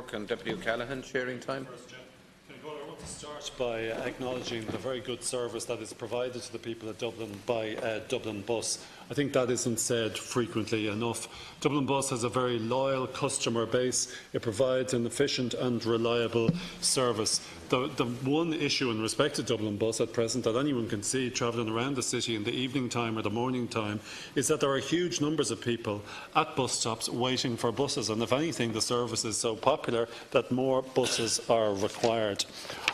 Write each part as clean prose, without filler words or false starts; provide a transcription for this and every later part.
O'Rourke and Deputy O'Callaghan sharing time. I want to start by acknowledging the very good service that is provided to the people of Dublin by Dublin Bus. I think that isn't said frequently enough. Dublin Bus has a very loyal customer base. It provides an efficient and reliable service. The one issue in respect to Dublin Bus at present that anyone can see travelling around the city in the evening time or the morning time is that there are huge numbers of people at bus stops waiting for buses, and if anything the service is so popular that more buses are required.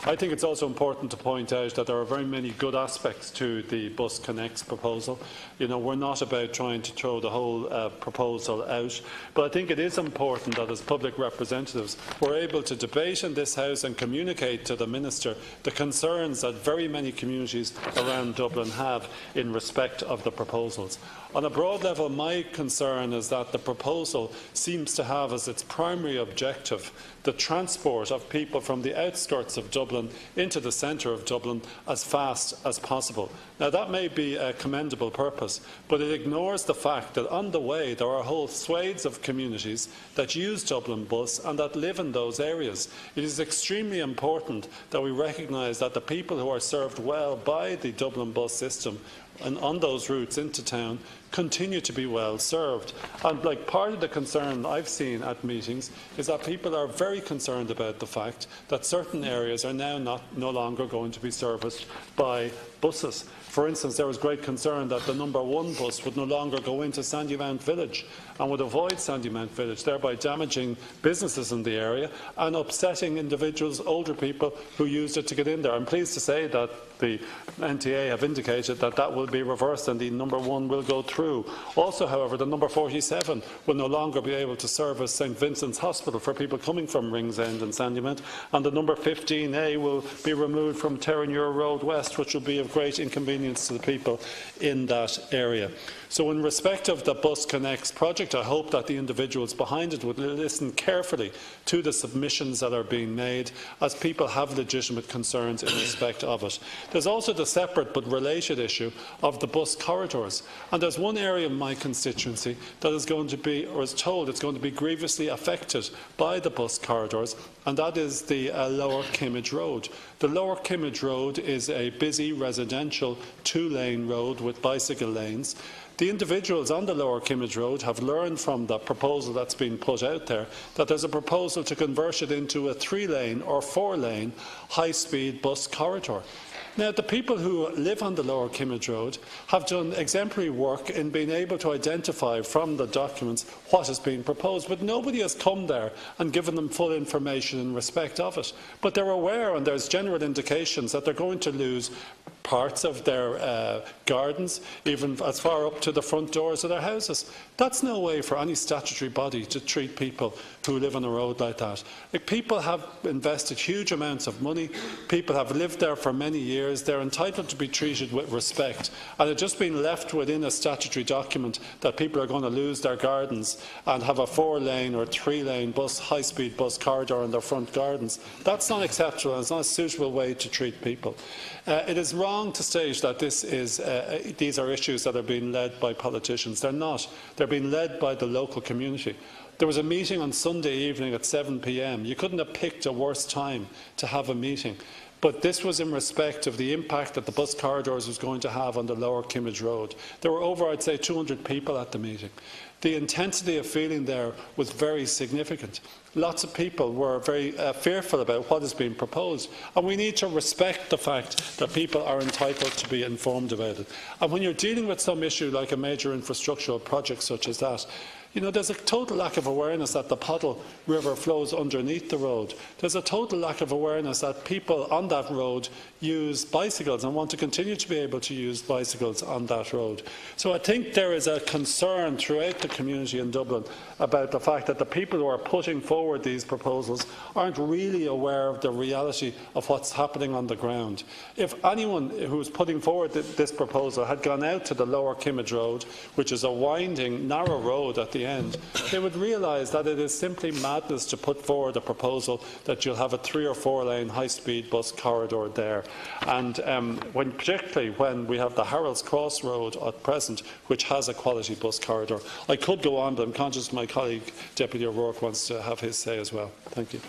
I think it's also important to point out that there are very many good aspects to the BusConnects proposal. We're not about trying to throw the whole proposal out, but I think it is important that as public representatives we're able to debate in this House and communicate to the Minister the concerns that very many communities around Dublin have in respect of the proposals. On a broad level, my concern is that the proposal seems to have as its primary objective the transport of people from the outskirts of Dublin into the centre of Dublin as fast as possible. Now, that may be a commendable purpose, but it ignores the fact that on the way there are whole swathes of communities that use Dublin Bus and that live in those areas. It is extremely important that we recognise that the people who are served well by the Dublin Bus system and on those routes into town continue to be well served. And part of the concern I've seen at meetings is that people are very concerned about the fact that certain areas are now no longer going to be serviced by buses. For instance, there was great concern that the number 1 bus would no longer go into Sandymount Village and would avoid Sandymount Village, thereby damaging businesses in the area and upsetting individuals, older people who used it to get in there. I'm pleased to say that the NTA have indicated that that will be reversed and the number 1 will go through. Also, however, the number 47 will no longer be able to service St Vincent's Hospital for people coming from Ringsend and Sandymount, and the number 15A will be removed from Terranure Road West, which will be of great inconvenience to the people in that area. So in respect of the BusConnects project, I hope that the individuals behind it would listen carefully to the submissions that are being made, as people have legitimate concerns in respect of it. There's also the separate but related issue of the bus corridors. And there's one area in my constituency that is going to be, or is told it's going to be grievously affected by the bus corridors, and that is the Lower Kimmage Road. The Lower Kimmage Road is a busy residential 2-lane road with bicycle lanes. The individuals on the Lower Kimmage Road have learned from the proposal that's been put out there that there's a proposal to convert it into a 3-lane or 4-lane high-speed bus corridor. Now, the people who live on the Lower Kimmage Road have done exemplary work in being able to identify from the documents what is being proposed, but nobody has come there and given them full information in respect of it. But they're aware, and there's general indications, that they're going to lose parts of their gardens, even as far up to the front doors of their houses. That's no way for any statutory body to treat people who live on a road like that. People have invested huge amounts of money, people have lived there for many years, they're entitled to be treated with respect, and it's just been left within a statutory document that people are going to lose their gardens and have a 4-lane or 3-lane high-speed bus corridor in their front gardens. That's not acceptable, and it's not a suitable way to treat people. It is wrong to state that these are issues that are being led by politicians. They're not. They're being led by the local community. There was a meeting on Sunday evening at 7 p.m. You couldn't have picked a worse time to have a meeting. But this was in respect of the impact that the bus corridors was going to have on the Lower Kimmage Road. There were over, I'd say, 200 people at the meeting. The intensity of feeling there was very significant. Lots of people were very fearful about what is being proposed, and we need to respect the fact that people are entitled to be informed about it. And when you're dealing with some issue like a major infrastructural project such as that, there's a total lack of awareness that the Poddle River flows underneath the road. There's a total lack of awareness that people on that road use bicycles and want to continue to be able to use bicycles on that road. So I think there is a concern throughout the community in Dublin about the fact that the people who are putting forward these proposals aren't really aware of the reality of what's happening on the ground. If anyone who is putting forward this proposal had gone out to the Lower Kimmage Road, which is a winding, narrow road at the the end, they would realise that it is simply madness to put forward a proposal that you'll have a 3 or 4 lane high-speed bus corridor there. And particularly when we have the Harold's Cross Road at present, which has a quality bus corridor. I could go on, but I'm conscious my colleague Deputy O'Rourke wants to have his say as well. Thank you.